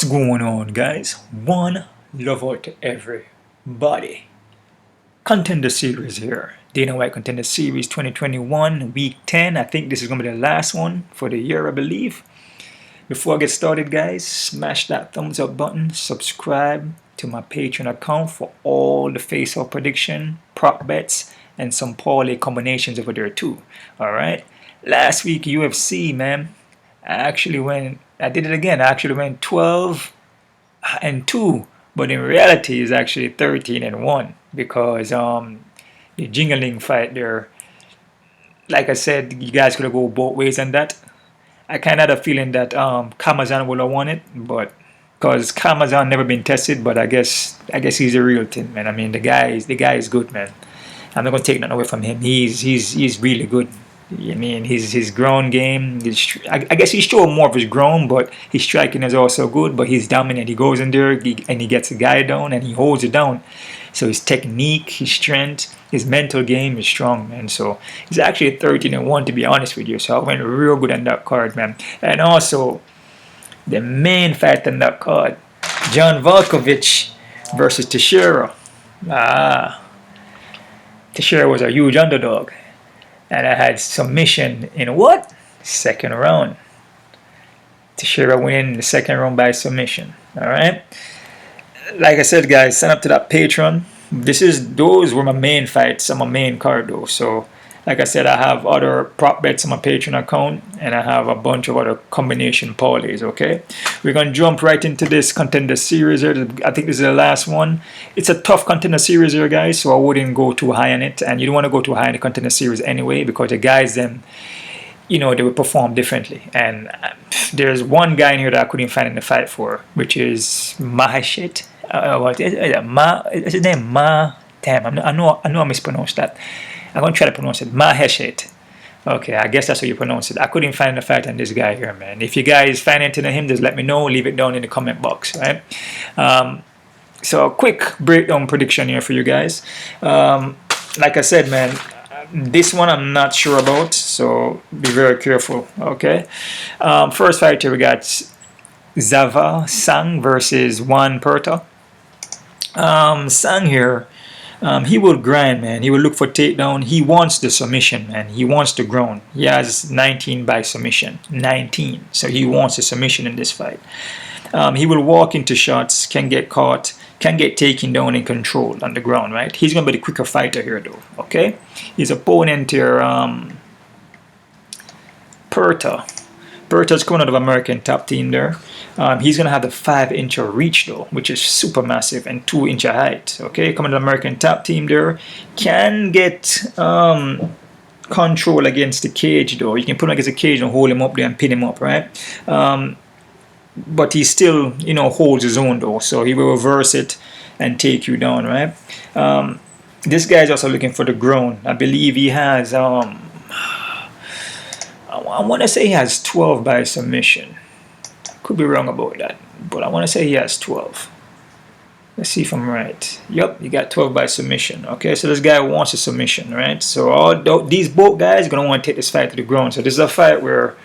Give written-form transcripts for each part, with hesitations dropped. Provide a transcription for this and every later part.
What's going on, guys? One love out to everybody. Contender series here. Dana White Contender Series 2021, week 10. I think this is going to be the last one for the year, I believe. Before I get started, guys, smash that thumbs up button. Subscribe to my Patreon account for all the face-off prediction, prop bets, and some parlay combinations over there too. Alright? Last week, UFC, man. I did it again. I actually went 12-2, but in reality, it's actually 13-1 because the Jingling fight there. Like I said, you guys could go both ways on that. I kind of had a feeling that Kamazan would have won it, but because Kamazan never been tested, but I guess he's a real thing, man. I mean, the guy is good, man. I'm not gonna take nothing away from him. He's really good. I mean, his ground game, I guess he's showing more of his ground, but his striking is also good, but he's dominant. He goes in there and he gets the guy down and he holds it down. So his technique, his strength, his mental game is strong, man. So he's actually 13-1, to be honest with you. So I went real good on that card, man. And also, the main fight on that card, John Volkovic versus Teshiro. Teshiro was a huge underdog. And I had submission in what? Second round. Teshiro winning the second round by submission. Alright? Like I said, guys, sign up to that Patreon. Those were my main fights on my main card though. So like I said, I have other prop bets on my Patreon account and I have a bunch of other combination parlays, okay? We're going to jump right into this contender series here. I think this is the last one. It's a tough contender series here, guys, so I wouldn't go too high on it. And you don't want to go too high in the contender series anyway because the guys, them, you know, they will perform differently. And there's one guy in here that I couldn't find in the fight for, which is Maheshate. What is his name? Damn, I know I mispronounced that. I'm going to try to pronounce it. Maheshate. Okay, I guess that's how you pronounce it. I couldn't find the fight on this guy here, man. If you guys find anything on him, just let me know. Leave it down in the comment box, right? So a quick breakdown prediction here for you guys. Like I said, man, this one I'm not sure about, so be very careful, okay? First fight here, we got Zava, Shang versus Juan Puerta. Shang here, he will grind, man. He will look for takedown. He wants the submission, man. He wants the ground. He has 19 by submission. 19. So he wants the submission in this fight. He will walk into shots, can get caught, can get taken down and controlled on the ground, right? He's going to be the quicker fighter here, though, okay? His opponent here, Perto. Perto's coming out of American Top Team there. He's going to have the 5-inch reach, though, which is super massive, and 2-inch height. Okay, coming to the American Top Team there. Can get control against the cage, though. You can put him against the cage and hold him up there and pin him up, right? But he still, you know, holds his own, though. So he will reverse it and take you down, right? This guy is also looking for the ground. I believe he has... I want to say he has 12 by submission. Could be wrong about that, but I want to say he has 12. Let's see if I'm right. Yep, he got 12 by submission. Okay, so this guy wants a submission, right? So these both guys are going to want to take this fight to the ground. So this is a fight where,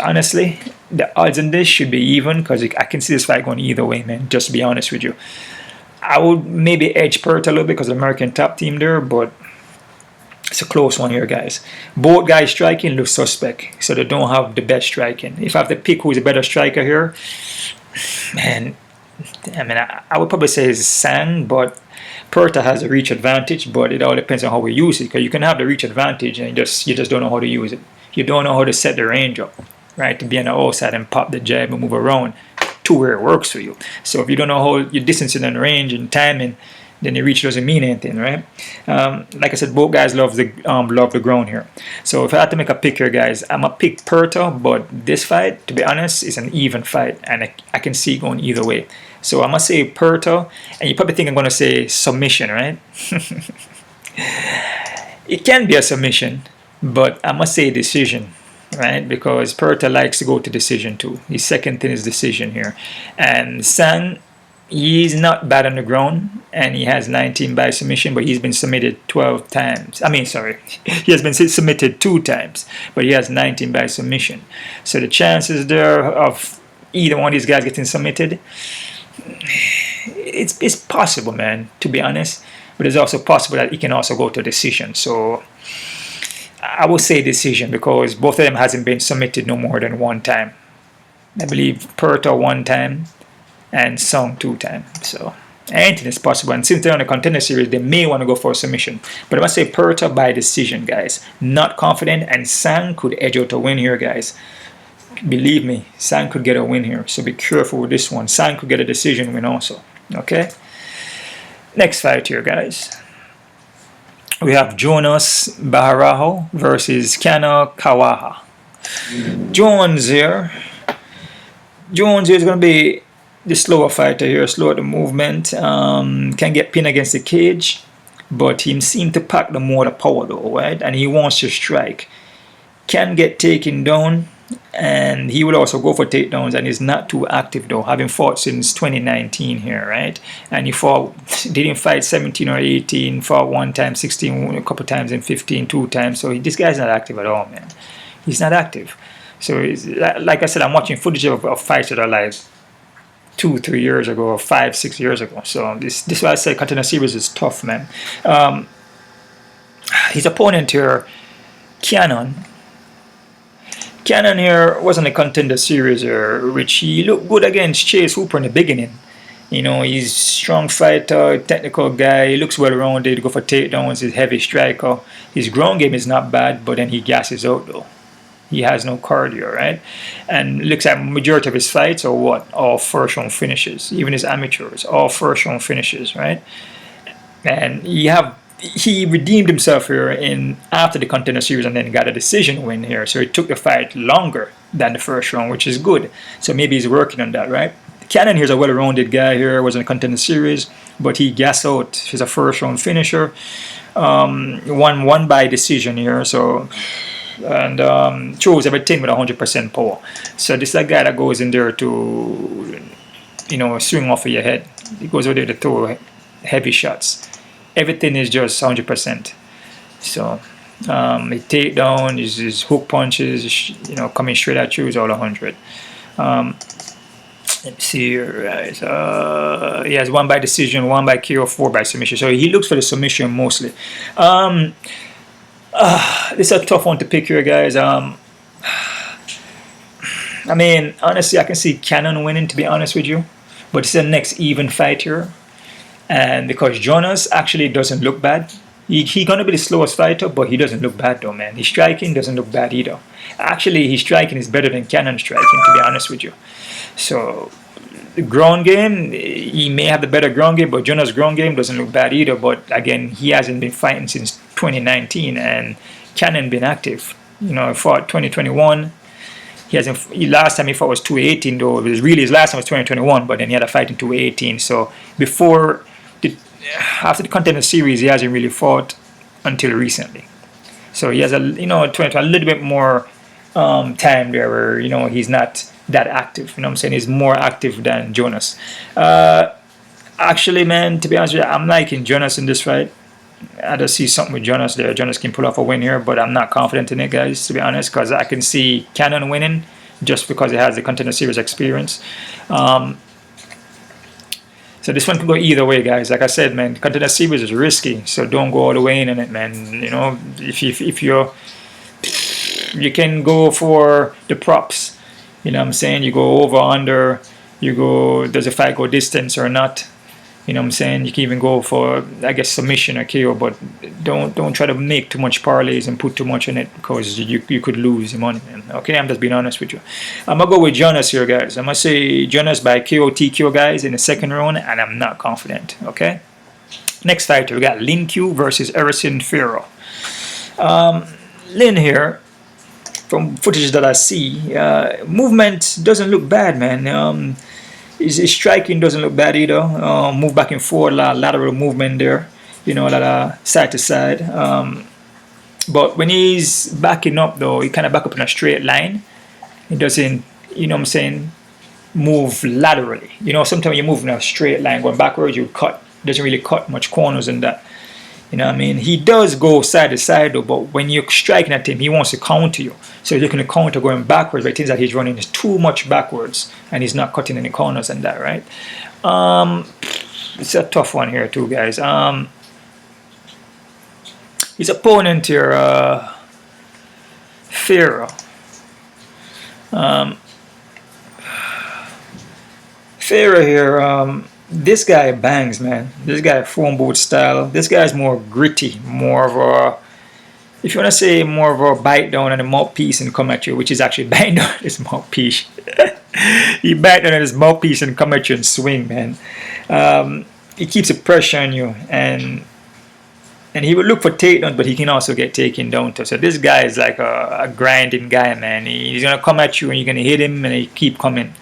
honestly, the odds in this should be even because I can see this fight going either way, man, just to be honest with you. I would maybe edge Perth a little bit because the American Top Team there, but it's a close one here, guys. Both guys striking look suspect, so they don't have the best striking. If I have to pick who's a better striker here, man, I mean, I would probably say it's Shang, but Perta has a reach advantage, but it all depends on how we use it, because you can have the reach advantage and you just don't know how to use it. You don't know how to set the range up, right, to be on the outside and pop the jab and move around to where it works for you. So if you don't know how your distance and range and timing, then the reach doesn't mean anything, right? Like I said, both guys love the ground here. So if I had to make a pick here, guys, I'm gonna pick Perto, but this fight, to be honest, is an even fight, and I can see it going either way. So I'm gonna say Perto, and you probably think I'm gonna say submission, right? It can be a submission, but I'm gonna say decision, right? Because Perto likes to go to decision too. His second thing is decision here, and Shang, he's not bad on the ground, and he has 19 by submission, but he's been submitted 12 times. I mean, sorry, he has been submitted 2 times, but he has 19 by submission. So the chances there of either one of these guys getting submitted. It's possible, man, to be honest. But it's also possible that it can also go to decision. So I would say decision, because both of them hasn't been submitted no more than one time. I believe Perto 1 time and Shang 2 times. So anything is possible. And since they're on the Contender series, they may want to go for a submission. But I must say Perto by decision, guys. Not confident, and Shang could edge out a win here, guys. Believe me, Shang could get a win here. So be careful with this one. Shang could get a decision win also. Okay? Next fight here, guys. We have Jonas Barajo versus Kawaja. Jones here. Jones here is going to be the slower fighter here, slower the movement. Can get pinned against the cage, but he seems to pack the more the power though, right? And he wants to strike. Can get taken down, and he will also go for takedowns, and he's not too active though, having fought since 2019 here, right? And he didn't fight 17 or 18, fought 1 time, 16, a couple times, and 15, 2 times. So this guy's not active at all, man. He's not active. So like I said, I'm watching footage of fights that are like 2-3 years ago, or 5-6 years ago. So this is why I say Contender series is tough, man. His opponent here, Canaan. Canaan here wasn't a Contender series here, which he looked good against Chase Hooper in the beginning. You know, he's strong fighter, technical guy, he looks well rounded, go for takedowns, he's heavy striker. His ground game is not bad, but then he gasses out though. He has no cardio, right? And looks at majority of his fights are what? All first round finishes. Even his amateurs, all first round finishes, right? And he redeemed himself here after the Contender series, and then got a decision win here. So it took the fight longer than the first round, which is good. So maybe he's working on that, right? Canaan here's a well-rounded guy here, was in the Contender series, but he gassed out. He's a first round finisher. Won by decision here, so, and chose everything with 100% power. So this is a guy that goes in there to, you know, swing off of your head. He goes over there to throw heavy shots. Everything is just 100%. So his takedown, his hook punches, you know, coming straight at you is all 100. Let's see here, guys. He has 1 by decision, 1 by KO, 4 by submission. So he looks for the submission mostly. This is a tough one to pick here, guys. I mean, honestly, I can see Canaan winning, to be honest with you. But it's the next even fight here. And because Jonas actually doesn't look bad. He's going to be the slowest fighter, but he doesn't look bad though, man. His striking doesn't look bad either. Actually, his striking is better than Canaan's striking, to be honest with you. So, the ground game, he may have the better ground game, but Jonas' ground game doesn't look bad either. But again, he hasn't been fighting since 2019, and Canaan been active. You know, he fought 2021. Last time he fought was 2018 though. It was really his last time was 2021, but then he had a fight in 2018. So after the Contender series, he hasn't really fought until recently. So he has a little bit more time there where, you know, he's not that active. You know what I'm saying? He's more active than Jonas. Actually, man, to be honest with you, I'm liking Jonas in this fight. I just see something with Jonas there. Jonas can pull off a win here, but I'm not confident in it, guys, to be honest, because I can see Canaan winning just because he has the Contender series experience. So this one can go either way, guys. Like I said, man, Contender series is risky, so don't go all the way in on it, man. You know, if you can go for the props. You know what I'm saying? You go over, under, does the fight go distance or not? You know what I'm saying? You can even go for, I guess, submission or KO, but don't try to make too much parlays and put too much in it, because you could lose your money, man. Okay, I'm just being honest with you. I'm going to go with Jonas here, guys. I'm going to say Jonas by KO, TKO, guys, in the second round, and I'm not confident, okay? Next fighter, we got Lin versus Erisson Ferreira. Lin here, from footage that I see, movement doesn't look bad, man. His striking doesn't look bad either. Move back and forth, a lot of lateral movement there. You know, a lot of side to side. But when he's backing up, though, he kind of back up in a straight line. He doesn't, you know what I'm saying, move laterally. You know, sometimes you move in a straight line, going backwards, you cut. Doesn't really cut much corners in that. You know what I mean? He does go side to side though, but when you're striking at him, he wants to counter you. So he's looking to counter going backwards, but it seems like he's running too much backwards and he's not cutting any corners and that, right? It's a tough one here too, guys. His opponent here, Ferreira. Ferreira here, this guy bangs, man. This guy phone boot style. This guy's more gritty, more of a, if you want to say more of a bite down on the mouthpiece and come at you, which is actually biting down his mouthpiece. He bite down on his mouthpiece and come at you and swing, man. He keeps the pressure on you, and he will look for takedowns, but he can also get taken down too. So this guy is like a grinding guy, man. He's gonna come at you and you're gonna hit him, and he keep coming.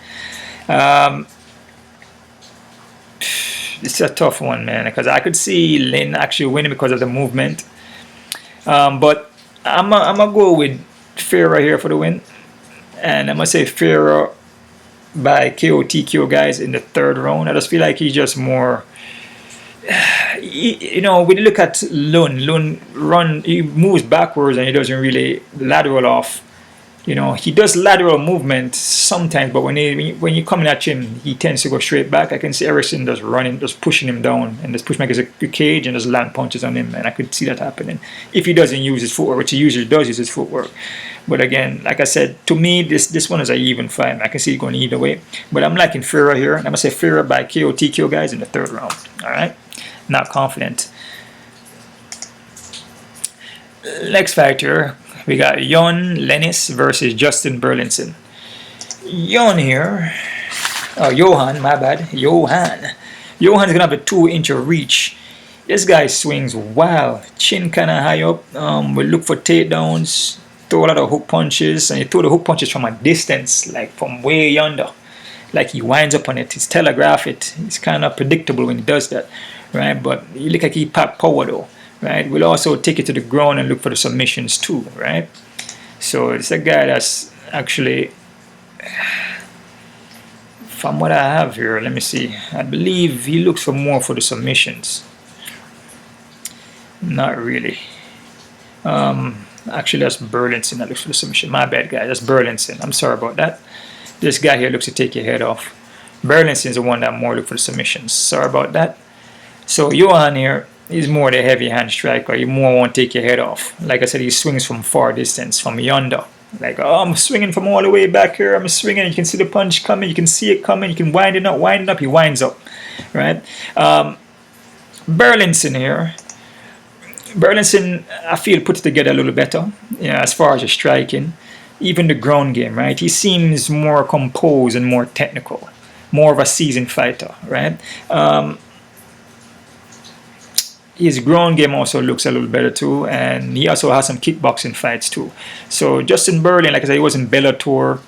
It's a tough one, man, because I could see Lin actually winning because of the movement. But I'm gonna go with Ferreira here for the win, and I'm gonna say Ferreira by KO TKO, guys, in the third round. I just feel like he's just more. You know, when you look at Lun run, he moves backwards and he doesn't really lateral off. You know, he does lateral movement sometimes, but when you're coming at him, he tends to go straight back. I can see Erisson just running, just pushing him down, and just push him against a cage and just land punches on him, and I could see that happening if he doesn't use his footwork, which he usually does use his footwork. But again, like I said, to me, this one is an even fight. I can see it going either way. But I'm liking Ferreira here. I'm going to say Ferreira by KO TKO, guys, in the third round. All right? Not confident. Next fighter, we got Lennis versus Justin Burlinson. Yohan, my bad. Yohan's going to have a 2-inch reach. This guy swings wild. Chin kind of high up. We look for takedowns. Throw a lot of hook punches. And he throw the hook punches from a distance, like from way yonder. Like he winds up on it. He's telegraph it. It's kind of predictable when he does that. Right? But he look like he packed power though. Right? We'll also take it to the ground and look for the submissions too, right? So it's a guy that's actually, from what I have here, let me see. I believe he looks for more for the submissions. Not really. Actually, that's Burlinson that looks for the submission. My bad, guys. That's Burlinson. I'm sorry about that. This guy here looks to take your head off. Burlinson is the one that more look for the submissions. Sorry about that. So Yohan here, he's more the heavy hand striker. You more want to take your head off. Like I said, he swings from far distance, from yonder. Like, oh, I'm swinging from all the way back here. I'm swinging. You can see the punch coming. You can see it coming. You can wind it up. He winds up. Right? Burlinson here. Burlinson, I feel, put it together a little better. You know, as far as the striking. Even the ground game, right? He seems more composed and more technical. More of a seasoned fighter, right? His ground game also looks a little better too, and he also has some kickboxing fights too. So Justin Burlin, like I said, he was in Bellator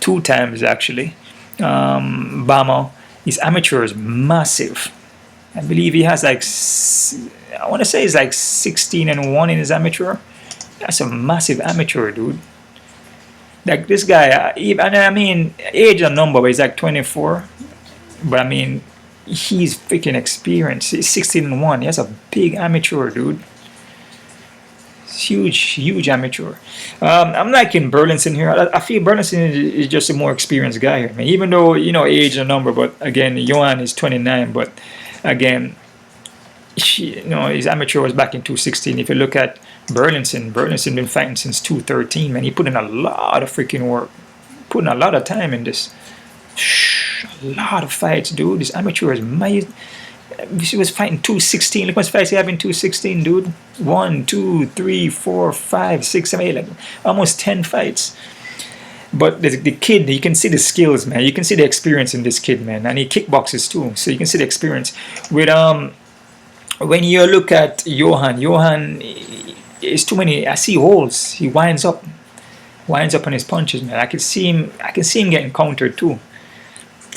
2 times actually. Bama, his amateur is massive. I believe he has like, I want to say he's like 16-1 in his amateur. That's a massive amateur, dude. Like this guy, and I mean, age and number, but he's like 24. But I mean, he's freaking experienced. He's 16-1. He has a big amateur, dude. Huge amateur. I'm liking Burlinson here. I feel Burlinson is just a more experienced guy here, man. Even though, you know, age and number, but again, Johan is 29. But again, you know, his amateur was back in 2016. If you look at Burlinson been fighting since 2013, man. He put in a lot of freaking work, putting a lot of time in this. A lot of fights, dude. This amateur is amazing. He was fighting 216. Look how much fights he have in 216, dude. 1, 2, 3, 4, 5, 6, 7, 8, like almost 10 fights. But the kid, you can see the skills, man. You can see the experience in this kid, man. And he kickboxes too, so you can see the experience. With when you look at Yohan is too many. I see holes. He winds up on his punches, man. I can see him getting countered too.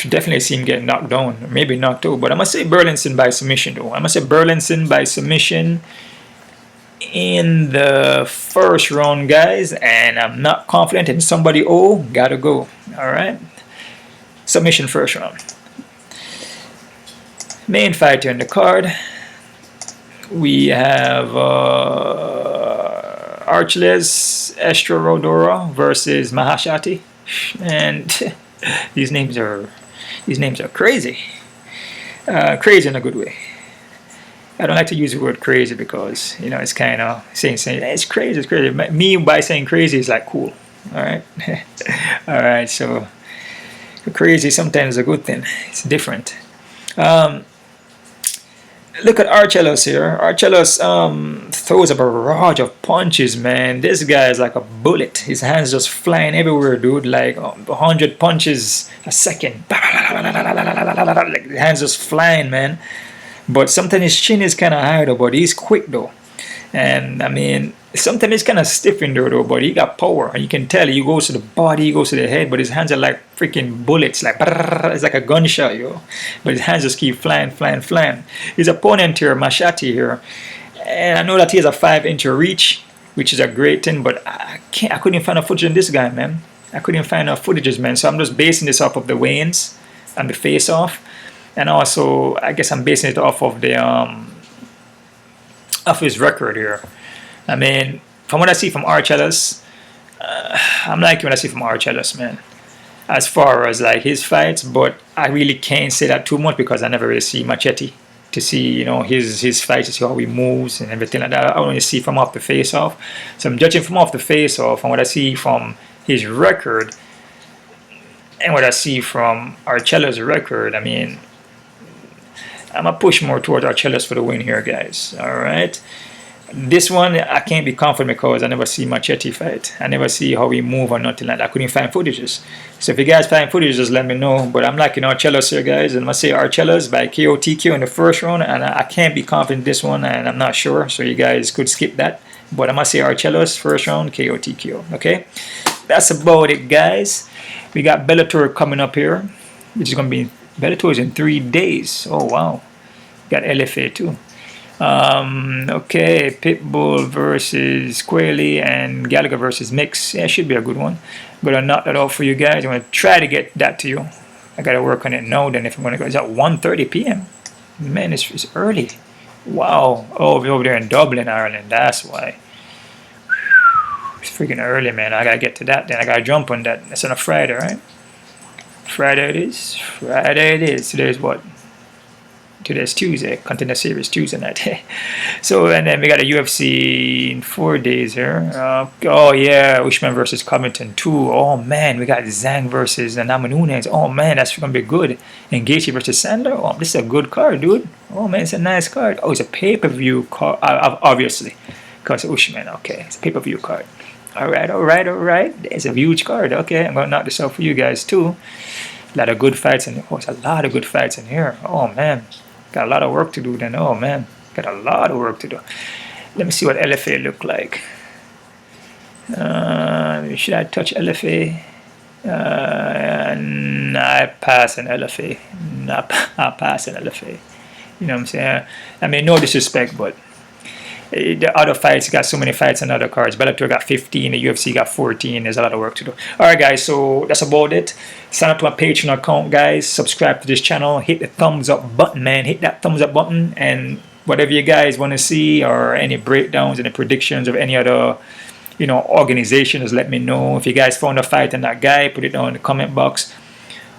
Definitely see him getting knocked down, maybe knocked out. But I'm gonna say Burlinson by submission, though. I'm gonna say Burlinson by submission in the first round, guys. And I'm not confident in somebody. Oh, gotta go. All right, submission first round. Main fighter in the card. We have Achilles Estremadura versus Maheshate, and these names are crazy, crazy in a good way. I don't like to use the word crazy because it's kind of saying it's crazy, it's crazy. Me by saying crazy is like cool. All right, all right. So crazy sometimes is a good thing. It's different. Look at Achilles here. Achilles throws a barrage of punches, man. This guy is like a bullet. His hands just flying everywhere, dude. Like 100 punches a second. Like the hands just flying, man. But sometimes his chin is kind of high though, but he's quick though. And I mean, sometimes it's kind of stiff in there though, but he got power. And you can tell he goes to the body, he goes to the head, but his hands are like freaking bullets. Like, it's like a gunshot, yo. But his hands just keep flying, flying, flying. His opponent here, Maheshate here, and I know that he has a 5-inch reach, which is a great thing, but I couldn't even find a footage in this guy, man. I couldn't even find no footages, man. So I'm just basing this off of the weigh-ins and the face-off. And also, I guess I'm basing it off of the of his record here. I mean, from what I see from Achilles, I'm liking what I see from Achilles, man. As far as like his fights, but I really can't say that too much because I never really see Maheshate to see his fights, to see how he moves and everything like that. I only see from off the face-off. So I'm judging from off the face-off and what I see from his record and what I see from Achilles' record. I mean, I'm going to push more towards Achilles for the win here, guys. All right. This one, I can't be confident because I never see Maheshate fight. I never see how he move or nothing like that. I couldn't find footages. So if you guys find footage, just let me know. But I'm liking Achilles here, guys. And I'm going to say Achilles by KOTQ in the first round. And I can't be confident in this one, and I'm not sure. So you guys could skip that. But I'm going to say Achilles, first round, KOTQ. Okay? That's about it, guys. We got Bellator coming up here, which is going to be... Bellator is in 3 days. Oh, wow. Got LFA too. Okay, Pitbull versus Quayle and Gallagher versus Mix. Yeah, should be a good one. I'm going to knock that out for you guys. I'm going to try to get that to you. I got to work on it now then if I'm going to go. It's at 1:30 p.m. Man, it's early. Wow. Oh, we're over there in Dublin, Ireland. That's why. It's freaking early, man. I got to get to that then. I got to jump on that. It's on a Friday, right? Friday it is. Friday it is. Today's what? Today's Tuesday. Contender series Tuesday night. So, and then we got a UFC in 4 days here. Oh yeah, Usman versus Covington 2. Oh man, we got Zhang versus Namajunas. Oh man, that's gonna be good. And Gaethje versus Sandler. Oh, this is a good card, dude. Oh man, it's a nice card. Oh, it's a pay-per-view card, obviously, because Usman. Okay, it's a pay-per-view card. All right, all right, all right. It's a huge card. Okay, I'm gonna knock this out for you guys too. A lot of good fights in. Oh, it's a lot of good fights in here. Oh man. Got a lot of work to do then. Oh man, got a lot of work to do. Let me see what LFA look like. Should I touch LFA? Nah, I pass an LFA. Nah, I pass an LFA. You know what I'm saying? I mean, no disrespect, but the other fights got so many fights and other cards. Bellator got 15, the UFC got 14. There's a lot of work to do. Alright guys, so that's about it. Sign up to my Patreon account, guys. Subscribe to this channel. Hit the thumbs up button, man. Hit that thumbs up button. And whatever you guys want to see or any breakdowns, any predictions of any other organization, just let me know. If you guys found a fight and that guy, put it down in the comment box.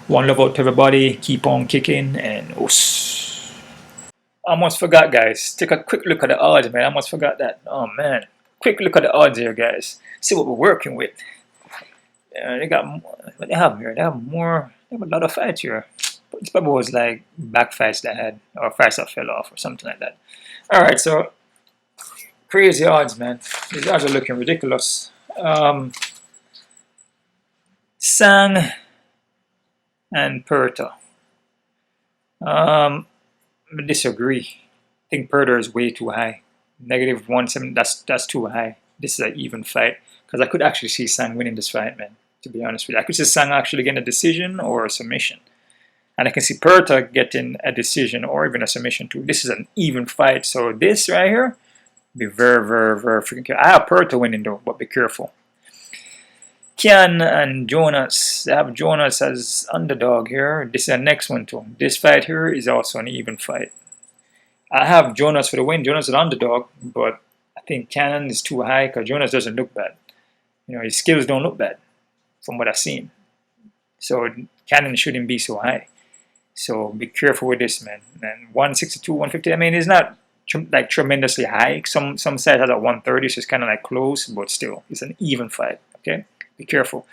One love out to everybody. Keep on kicking and I almost forgot, guys. Take a quick look at the odds, man. I almost forgot that. Oh, man. Quick look at the odds here, guys. See what we're working with. They got more. What they have here? They have more. They have a lot of fights here. But this probably was like back fights they had, or fights that fell off, or something like that. All right, so crazy odds, man. These odds are looking ridiculous. Shang and Perto. I disagree. I think Perto is way too high. -170. That's too high. This is an even fight because I could actually see Shang winning this fight, man. To be honest with you, I could see Shang actually getting a decision or a submission, and I can see Perto getting a decision or even a submission too. This is an even fight, so this right here, be very, very, very freaking careful. I have Perto winning though, but be careful. Kian and Jonas. I have Jonas as underdog here. This is the next one too. This fight here is also an even fight. I have Jonas for the win. Jonas is an underdog, but I think Canaan is too high because Jonas doesn't look bad. His skills don't look bad from what I've seen. So Canaan shouldn't be so high. So be careful with this, man. And 162, 150, I mean, it's not like tremendously high. Some sites have a 130, so it's kind of like close, but still, it's an even fight. Okay, be careful.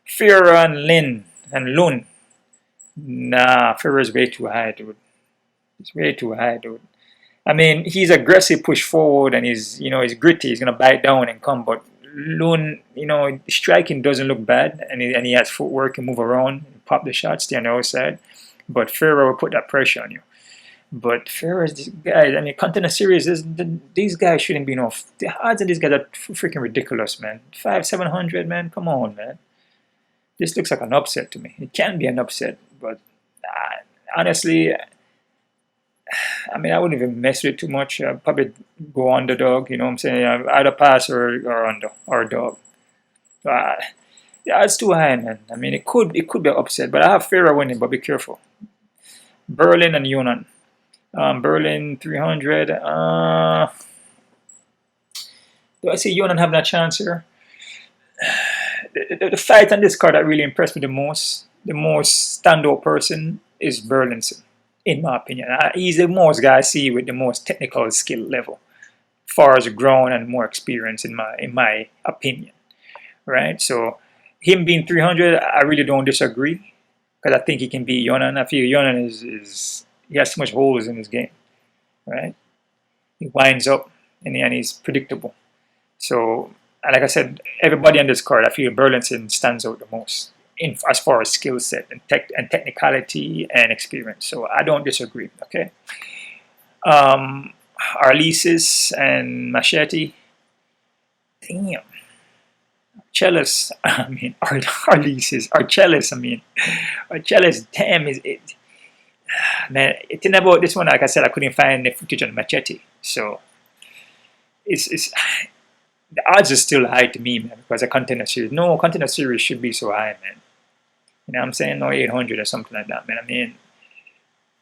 Ferreira and Lun. Nah, Ferreira's way too high, dude. It's way too high, dude. I mean, he's aggressive, push forward, and he's gritty. He's gonna bite down and come. But Lun, striking doesn't look bad, and he has footwork and move around, and pop the shots, stay on the outside. But Ferreira will put that pressure on you. But Ferreira's guys, I mean, Contender series, these guys shouldn't be enough. The odds of these guys are freaking ridiculous, man. 500-700, man. Come on, man. This looks like an upset to me. It can be an upset, but honestly, I mean, I wouldn't even mess with it too much. I'd probably go underdog, you know what I'm saying? Either pass or under, or dog. Yeah, it's too high, man. I mean, it could be an upset, but I have Ferreira winning, but be careful. Berlin and Yohan. Berlin 300. Do I see Yohan having a chance here? The fight on this card that really impressed me the most standout person is Burlinson, in my opinion. He's the most guy I see with the most technical skill level, far as grown and more experience in my opinion. Right? So him being 300, I really don't disagree, because I think he can beat Yohan. I feel Yohan he has too much holes in his game. Right? He winds up and he's predictable. So, like I said, everybody on this card, I feel Burlinson stands out the most as far as skill set and technicality and experience. So I don't disagree. Okay. Achilles and Maheshate. Damn. Achilles. I mean, Achilles. Achilles. Damn, is it? Man, the thing about this one, like I said, I couldn't find the footage on Maheshate. So it's the odds are still high to me, man, because a Contender series. No, Contender series should be so high, man. You know what I'm saying? No, 800 or something like that, man. I mean,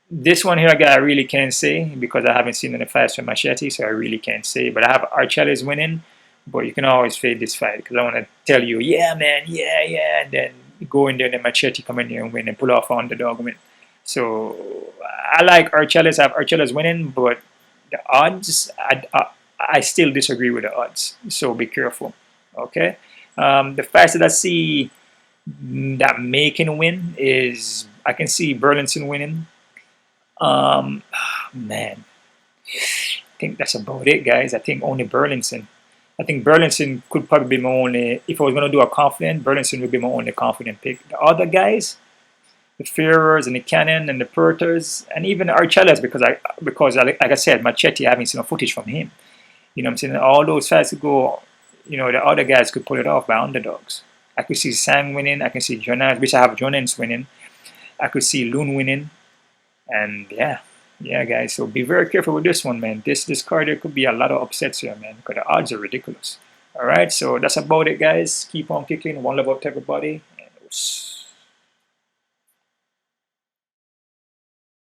this one here, I really can't say, because I haven't seen any fights from Maheshate, so I really can't say. But I have Achilles winning, but you can always fade this fight, because I want to tell you, yeah, man, yeah, and then go in there and then Maheshate come in there and win and pull off an underdog win. So I like Achilles. I have Achilles winning, but the odds, I still disagree with the odds, so be careful. Okay, the fights that I see that making win is I can see Burlinson winning. Man, I think that's about it, guys. I think only Burlinson. I think Burlinson could probably be my only. If I was gonna do a confident, Burlinson would be my only confident pick. The other guys, the Ferreiras and the Canaan and the Pertos, and even Achilles, because like I said, Maheshate, I haven't seen no footage from him. You know what I'm saying? All those fights could go, the other guys could pull it off by underdogs. I could see Shang winning. I can see Jonas, which I have Jonas winning. I could see Lun winning. And yeah, guys. So be very careful with this one, man. This card, there could be a lot of upsets here, man, because the odds are ridiculous. All right, so that's about it, guys. Keep on kicking. One love out to everybody. And